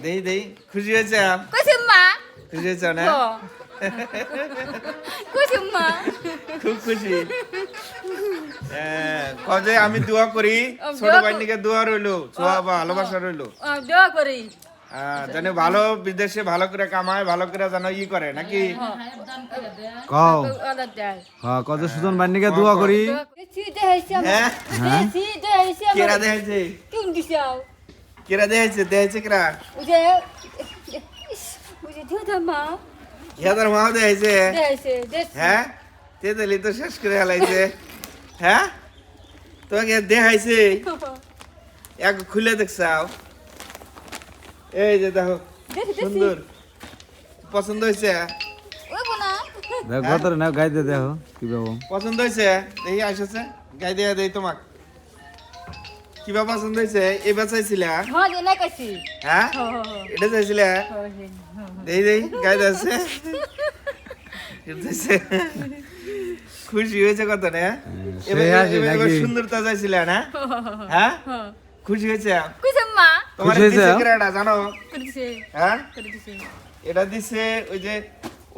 দেই দেই খুশি হয়েছে কইছে মা খুশি হয়েছে না কইছে মা খুব খুশি কজে আমি দোয়া করি ছোট ভাইনিকে দোয়া রইলো ছোয়া ভালোবাসা রইলো দোয়া করি জানে ভালো বিদেশে ভালো করে কামায় ভালো করে জানো ই করে নাকি কও হ্যাঁ কত সুজন বান্নিকে দোয়া করি হ্যাঁ কেরা কেরা দেখাইছে কোন দিছাও কেরা দেখাইছে কেরা ওজে দিদা মা ইয়াদার মা দেখাইছে দেখাইছে হ্যাঁ তেতালি তো শেষ করে হেলাইছে হ্যাঁ তোমাকে দেখাইছে এক খুলে দেখছাও এই যে দেখো সুন্দর পছন্দ হয়েছে ওই বোনা দেখো কত না গাইতে দেখো কি বাবু পছন্দ হয়েছে দেখি আসছে গাই দেয়া দেই তোমাক কিবা পছন্দ হয়েছে এবার চাইছিলা হ্যাঁ যে না কইছি হ্যাঁ এটা চাইছিলা দেই দেই গাই দেছে খুশি হয়েছে কত না এবার সুন্দরতা চাইছিলা না হ্যাঁ খুশি হয়েছে কইছে মা তোমার খুশি হয়েছে? দিছে কেডা জানো কইছে হ্যাঁ কইছে এটা দিছে ওই যে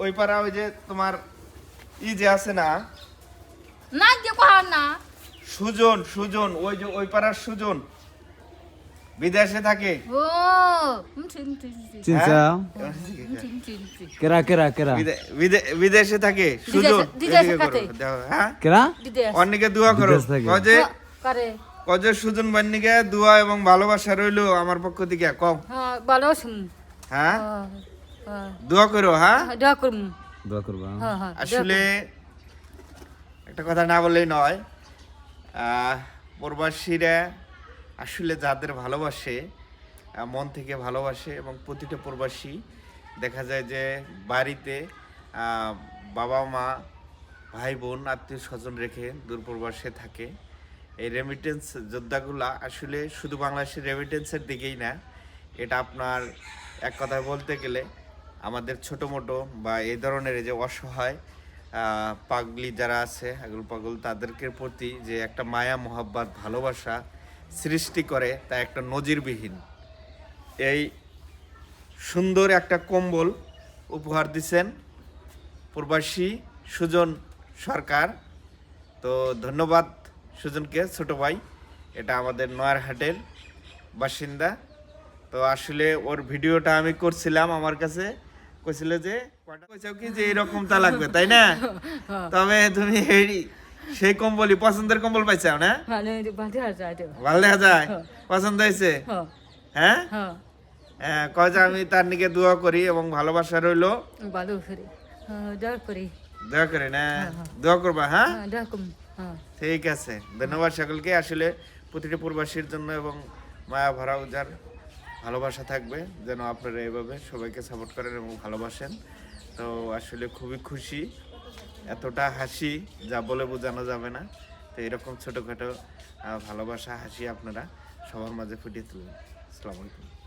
ওই পাড়া ওই যে তোমার ই যে আছে না না যে কোহা না সুজন ওই যে ওই পাড়ার সুজন বিদেশে থাকে ও চিনছি চিনছা চিনছি কেরা কেরা কেরা বিদেশে থাকে সুজন বিদেশে এদিকে করো, থাকে। দাও, হ্যাঁ কেরা দিদে অন্যকে দোয়া করো বিদেশ থাকে। কজে করে কজে সুজন বান্নিকে দোয়া এবং ভালোবাসা রইলো আমার পক্ষ থেকে কম হ্যাঁ ভালো শুন হ্যাঁ হ্যাঁ দোয়া করো হ্যাঁ দোয়া করুম দোয়া করবা হ্যাঁ হ্যাঁ আসলে একটা কথা না বললেই নয় প্রবাসীরা আসলে যাদের ভালোবাসে মন থেকে ভালোবাসে এবং প্রতিটা প্রবাসী দেখা যায় যে বাড়িতে বাবা মা ভাই বোন আত্মীয় স্বজন রেখে দূরপ্রবাসে থাকে এই রেমিটেন্স যোদ্ধাগুলা আসলে শুধু বাংলাদেশের রেমিটেন্সের দিকেই না এটা আপনার এক কথায় বলতে গেলে আমাদের ছোটো মোটো বা এই ধরনের এই যে অসহায় পাগলি যারা আছে আগুল পাগল তাদেরকে প্রতি যে একটা মায়া মোহাব্বত ভালোবাসা সৃষ্টি করে তা একটা নজিরবিহীন এই সুন্দর একটা কম্বল উপহার দিছেন প্রবাসী সুজন সরকার তো ধন্যবাদ সুজনকে ছোট ভাই এটা আমাদের নয়ারহাটের বাসিন্দা তো আসলে ওর ভিডিওটা আমি করছিলাম আমার কাছে কইছিল যে কয়টা কইছাও কি যে এরকম তা লাগবে তাই না তবে তুমি সেই কম্বলই পছন্দের কম্বল পাইছাও না মানে বাঁধে যায় তো ভালো দেখা যায় পছন্দ হয়েছে হ্যাঁ হ্যাঁ হ্যাঁ কয় যে আমি তার নিকে দোয়া করি এবং ভালোবাসা রইলো ভালো করে দোয়া করি দোয়া করি না দোয়া করবা হ্যাঁ দোয়া করুম হ্যাঁ ঠিক আছে ধন্যবাদ সকলকে আসলে প্রতিটি প্রবাসীর জন্য এবং মায়া ভরা উজার ভালোবাসা থাকবে যেন আপনারা এভাবে সবাইকে সাপোর্ট করেন এবং ভালোবাসেন তো আসলে খুবই খুশি এতটা হাসি যা বলে বোঝানো যাবে না তো এরকম ছোটোখাটো ভালোবাসা হাসি আপনারা সবার মাঝে ফুটিয়ে তুলুন আসসালামু আলাইকুম